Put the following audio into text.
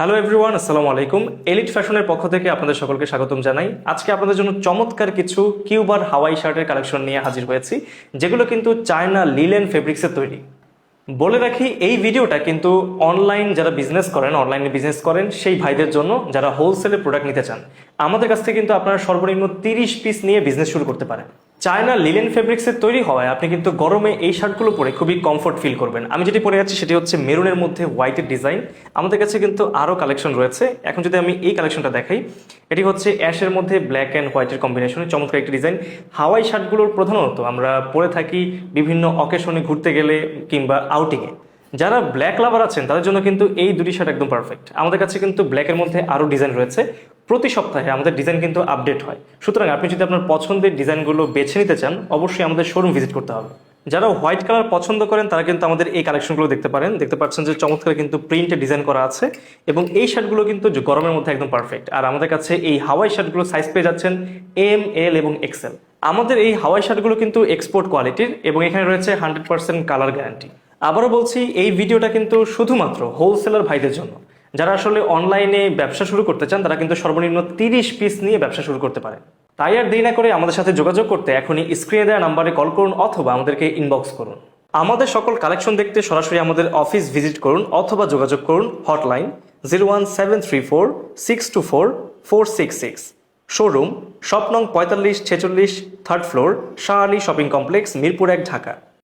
Hello everyone, আসসালামু আলাইকুম। Elite ফ্যাশনের পক্ষ থেকে আপনাদের সকলকে স্বাগতম জানাই। আজকে আপনাদের জন্য চমৎকার কিছু কিউবার হাওয়াই শার্টের কালেকশন নিয়ে হাজির হয়েছি, যেগুলো কিন্তু চায়না লিলেন ফেব্রিক্সের তৈরি। বলে রাখি, এই ভিডিওটা কিন্তু অনলাইনে বিজনেস করেন সেই ভাইদের জন্য যারা হোলসেলে প্রোডাক্ট নিতে চান। আমাদের কাছ থেকে কিন্তু আপনারা সর্বনিম্ন 30 পিস নিয়ে বিজনেস শুরু করতে পারেন। চায়না লিলেন ফেব্রিক্সের তৈরি হওয়ায় আপনি কিন্তু গরমে এই শার্টগুলো পরে খুবই কমফোর্ট ফিল করবেন। আমি যেটি পরে যাচ্ছি সেটি হচ্ছে মেরুনের মধ্যে হোয়াইটের ডিজাইন। আমাদের কাছে কিন্তু আরও কালেকশন রয়েছে। এখন যদি আমি এই কালেকশনটা দেখাই, এটি হচ্ছে অ্যাশের মধ্যে ব্ল্যাক অ্যান্ড হোয়াইটের কম্বিনেশনে চমৎকার একটি ডিজাইন। হাওয়াই শার্টগুলোর প্রধানত আমরা পরে থাকি বিভিন্ন অকেশনে ঘুরতে গেলে কিংবা আউটিংয়ে। যারা ব্ল্যাক লাভার আছেন তাদের জন্য কিন্তু এই দুটি শার্ট একদম পারফেক্ট। আমাদের কাছে কিন্তু ব্ল্যাকের মধ্যে আরও ডিজাইন রয়েছে। প্রতি সপ্তাহে আমাদের ডিজাইন কিন্তু আপডেট হয়। সুতরাং আপনি যদি আপনার পছন্দের ডিজাইনগুলো বেছে নিতে চান, অবশ্যই আমাদের শোরুম ভিজিট করতে হবে। যারা হোয়াইট কালার পছন্দ করেন তারা কিন্তু আমাদের এই কালেকশনগুলো দেখতে পারেন। দেখতে পাচ্ছেন যে চমৎকার কিন্তু প্রিন্টে ডিজাইন করা আছে, এবং এই শার্টগুলো কিন্তু গরমের মধ্যে একদম পারফেক্ট। আর আমাদের কাছে এই হাওয়াই শার্টগুলো সাইজ পেয়ে যাচ্ছেন এম, এল এবং এক্সেল। আমাদের এই হাওয়াই শার্টগুলো কিন্তু এক্সপোর্ট কোয়ালিটির, এবং এখানে রয়েছে 100% কালার গ্যারান্টি। আবারও বলছি, এই ভিডিওটা কিন্তু শুধুমাত্র হোলসেলার ভাইদের জন্য। যারা আসলে অনলাইনে ব্যবসা শুরু করতে চান তারা কিন্তু সর্বনিম্ন 30 পিস নিয়ে ব্যবসা শুরু করতে পারে। তাই আর দেরি না করে আমাদের সাথে যোগাযোগ করতে এখনই স্ক্রিনে দেওয়া নাম্বারে কল করুন অথবা আমাদেরকে ইনবক্স করুন। আমাদের সকল কালেকশন দেখতে সরাসরি আমাদের অফিস ভিজিট করুন অথবা যোগাযোগ করুন হটলাইন 01734624466। শোরুম শপ নং 4546, 3rd floor, Shah Ali shopping complex, Mirpur 1, Dhaka.